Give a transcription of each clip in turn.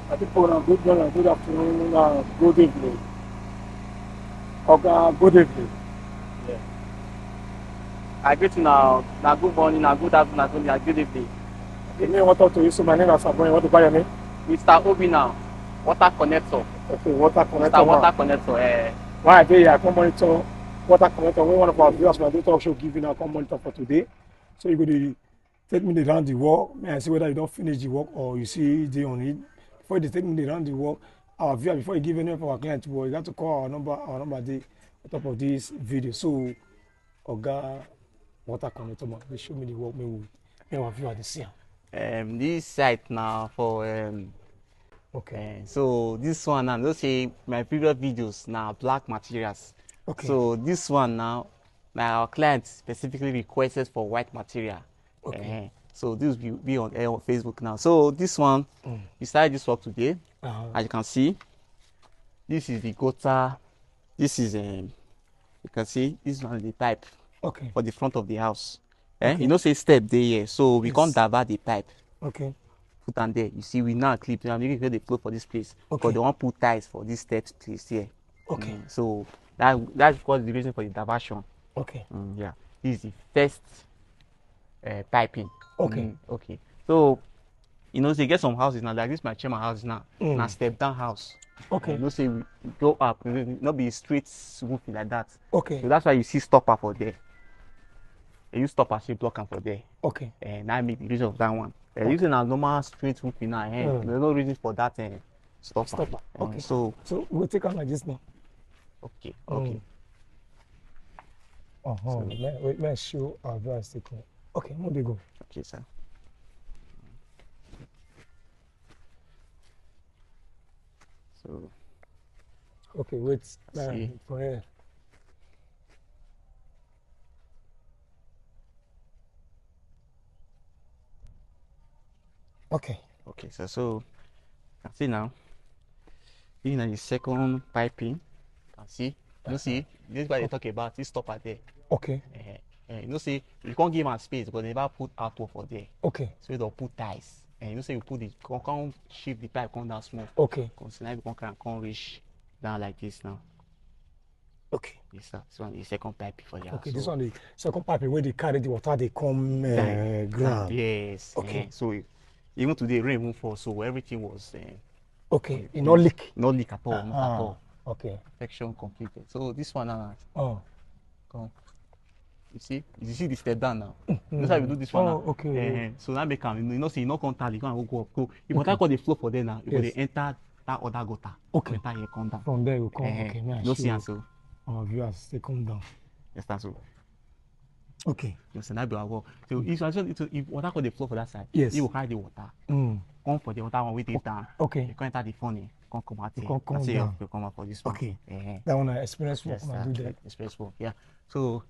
I think for good morning, good afternoon, good evening. Okay, good evening. Yeah. I greet you now. Now good morning, now good afternoon, now good evening. Okay, me want to talk to you. So my name is Sabon. You want to buy your name? Mr. Obi now, water connector. Okay, water Mr. connector Water man. Connector. Why are they here? Come monitor water connector. We one of our viewers my talk show giving a come monitor for today. So you go to take me around the work. May I see whether you don't finish the work or you see the on it. Before they take me around the work, our viewer before you give any of our clients, well, you got to call our number there on top of this video. So Oga water connector man, they show me the work. Me our viewer they see. This site now for Okay. so this one now, let's say my previous videos now black materials. Okay. So this one now, our client specifically requested for white material. Okay. So this will be on Facebook now. So this one, we started this work today. As you can see, this is the gutter. This is you can see this one is the pipe Okay. for the front of the house. Okay. You know say step there here, so we can't Yes. divert the pipe. Okay. Put on there. You see, we now clip. I'm making sure they flow for this place, but Okay. they won't put ties for this step place here. Okay. So that's because the reason for the diversion. Okay. Yeah, this is the first piping. Okay. Okay. So you know, say get some houses now. Like this, my chairman house now. Now Mm. step down house. Okay. You know, say we go up, not be straight roofing like that. Okay. So that's why you see stopper for there. You stop as you block am for there. Okay. And now make the reason of that one. Okay. Using a normal straight roofing now, there's no reason for that stopper. Stopper. Okay. So we'll take on like this now. okay. So, let's show our viewers the call. Okay, where they go? Okay, sir. So Okay, wait. see. For here. Okay. Okay, sir. So you can see now. This is the second piping. You can see. You see, this is what they talk about. This stopper there. Okay. You know, say you can't give them space because they never put artwork for there. Okay. So they'll put ties. And you know, say you put the can't shift the pipe come down small. Okay. Because now you can't reach down like this now. Okay. This one is the second pipe for the house. Okay, this one the second pipe where they carry the water, they come ground. Yes. Okay. So even today rain won't fall, so everything was okay, it not leak. not leak at all, not at all. Okay. Perfection completed. So this one now, come. You see the step down now. That's how we do this one now. Okay. So now make am, you know, say you not contact, you can't go up. Go. If water call the flow for there now, you go they enter that other gutter. Okay. Enter here, come down. From there you come. Okay, man. No see so. Our viewers they come down. Yes, that's so. Okay. You see, that be our work. So if water call the flow for that side, yes, you will carry the water. Come for the water one with it down. Okay. You can enter the funnel. Come out here. Come down. You come out for this one. Okay. That one express work. Yes, do that. express work. Yeah. So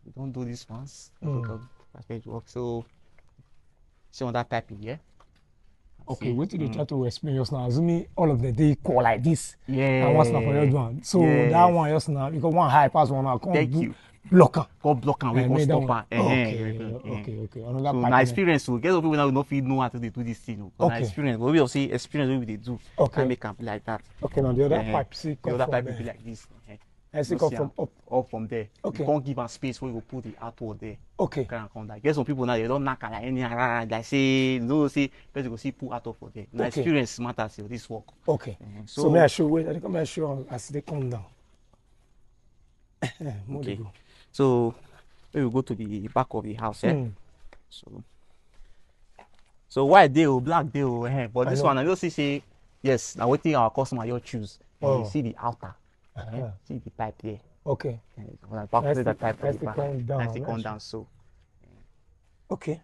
we don't do this once. That's work. So see on that pipe here. Okay, what did you try to explain just now? Assuming all of the day call like this. Yeah. And what's not for your one. So that one just now because one high pass one now come. Thank you. Blocker. Go block and we go stop her. Okay. Another so now experience so get people now will not feel know how to do this thing. Okay. Experience. But we will see experience what they do. Okay. Can make them like that. Okay, now the other pipe see come the other pipe will be like this. I see come from up from there. Okay. You can't give a space where you put the artwork there. Okay. Can come down. Get some people now they don't knock like any like say no say but you go see put artwork for there. Now experience matters in this work. Okay. So may I show wait, I think I show as they come down. Okay. So we will go to the back of the house, So white day black day but this one I don't see say yes, now waiting our customer you choose. You see the outer. See the pipe there. Okay. When I back to the pipe for the back. Nice to come down so. Okay.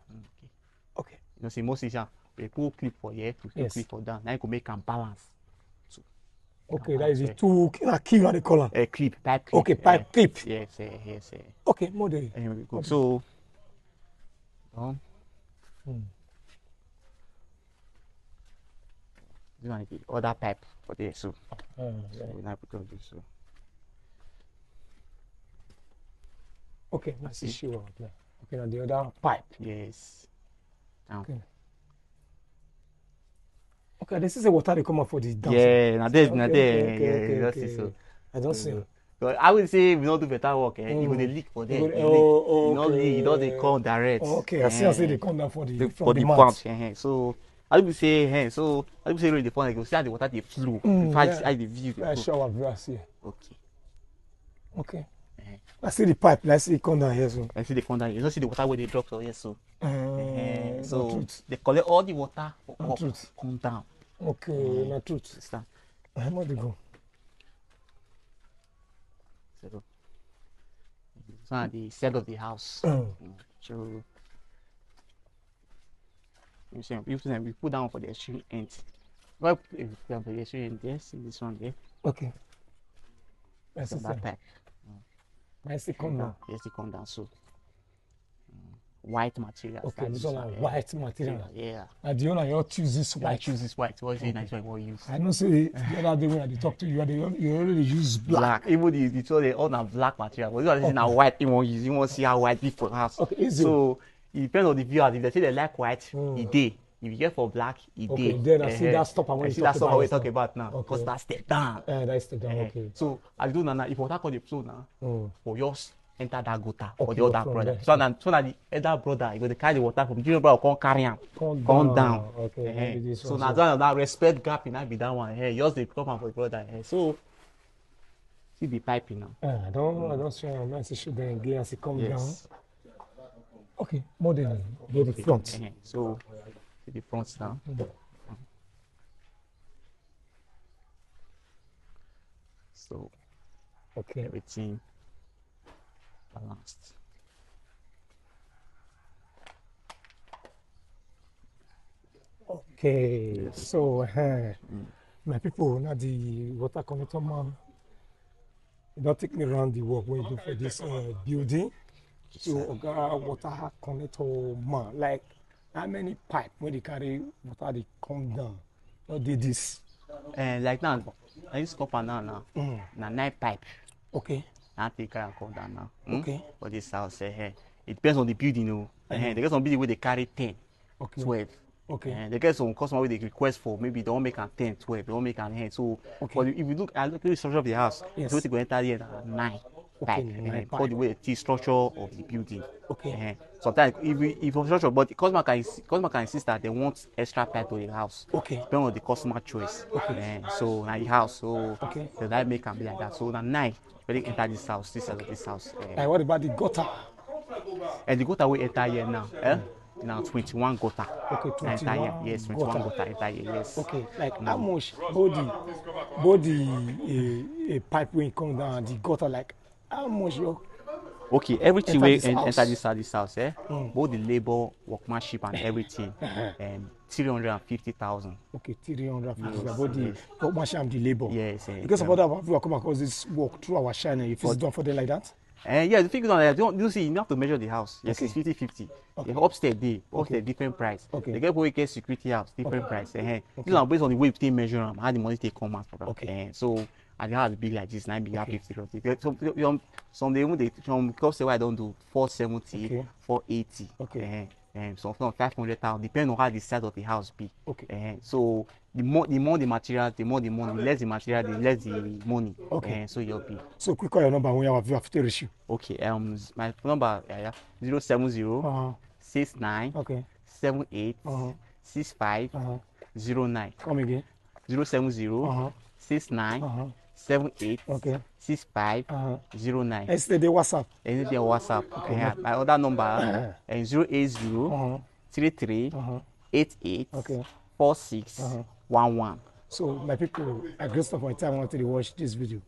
Okay. You know see most is they put clip for here to clip for down. Now you can make them balance. So, okay, that is the two key on the column. A clip, pipe clip. Okay, pipe clip. Yes. Okay, model. Here we go. So this one is the other pipe for there. So we now put on this so. Okay, let's see sure. Okay, now the other pipe. Yes. Down. Okay. Okay, this is the water they come up for the dance. Yeah, now there's now there. Okay, Yeah, that's it. So. I don't see. But I would say we don't do better work. You go dey leak for there. Dey leak. Oh, You not leak. You don't dey come direct. Okay, I see they come down for the For the mat. pump. So I would say, so I would say really the point. Like you see how the water they flow. In fact, how the view. I show our viewers here. Okay. Okay. I see the pipe. Let's see it come down here. So I see the come down. You don't see the water where they drop. So yes, so. So truth. they collect all the water for up, truth. come down. Okay, not truth. Understand? How much they go? So the side of the house. So we put down for the extreme end. Well, if we put down for the extreme end, there, see this one there. Okay. That's that type. Nice, it come down. Yes, it come down. So white material. Okay, this one white material. Yeah. And the owner you choose this white. I choose this white. What is it? Nice one. What use? I know. Say the other day when I talk to you, you already use black. Even the told they all na black material. But this one is now white. You want use. You want see how white be for house. Okay, easy. So it depends on the viewers. If they say they like white, it day. If you get for black, it day. Okay, then I see that stop. I see that stop. I talk about now. Because that's step down. That's step down. Okay. So as you do now, if water come the flow now, for yours. Enter that gutter for the other brother. There. So that the other brother, you go to carry the water from junior brother, come carry him, come down. Okay. So now that respect gap in that be that one. Yours they come for the brother. So see the piping now. I don't see how nice it should then again as it come down. Okay, more than the front. So see the front now. So okay, everything. Balanced. Okay, so my people, now the water connector man, you don't take me around the work when you do for this building. So water connector man, like how many pipe when they carry water they come down? What did this? Like now, I use copper now. Now 9 pipe. Okay. I take care and come down now. Okay. For this house, it depends on the building, you know. They get some building where they carry 10, 12. Okay. They get some customer where they request for maybe they don't make a 10, 12, they don't make an 10. So, but if you look at the structure of the house, it's going to go enter here 9 pipe. For the way the structure of the building. Okay. Sometimes if structure, but the customer can insist that they want extra pipe to the house. Okay. Depending on the customer choice. Okay. So now the house, so okay. They like make them be like that. So now 9. When they enter this house, this side of this house. And what about the gutter? And the gutter we enter here now. Now 21 gutter. Okay, 21. Enter here. Yes, 21 gutter enter here. Yes. Okay, like how much body pipe when come down the gutter, like how much your okay, everything we enter this house, both the labor, workmanship and everything, 350,000. Okay, 350,000. Body, workmanship and the labor. Yes. Because of other people come across this work through our channel, if it's done for them like that. Yeah, the figure on that. You see, you have to measure the house. Yes, okay. It's 50-50. Okay. Upstairs, different price. Okay. They get people get security house, different price. This is based on the way you measure them, how the money take come out. Okay. So and the house big like this, 9 big, 50. Some because I don't do 470, 480. Okay. Some 500,000, depending on how the size of the house be. Okay. So the more the material, the more the money. The less the material, the less the money. Okay. So you'll be. So quick call your number when you have to reach you. Okay. My number 070 69 okay 78 65 09. Come again. 070 69 78 okay 65 09. Yesterday WhatsApp. Anything WhatsApp. Okay. My other number 080 33 88 46 11. So my people, I grace for my time I want to watch this video.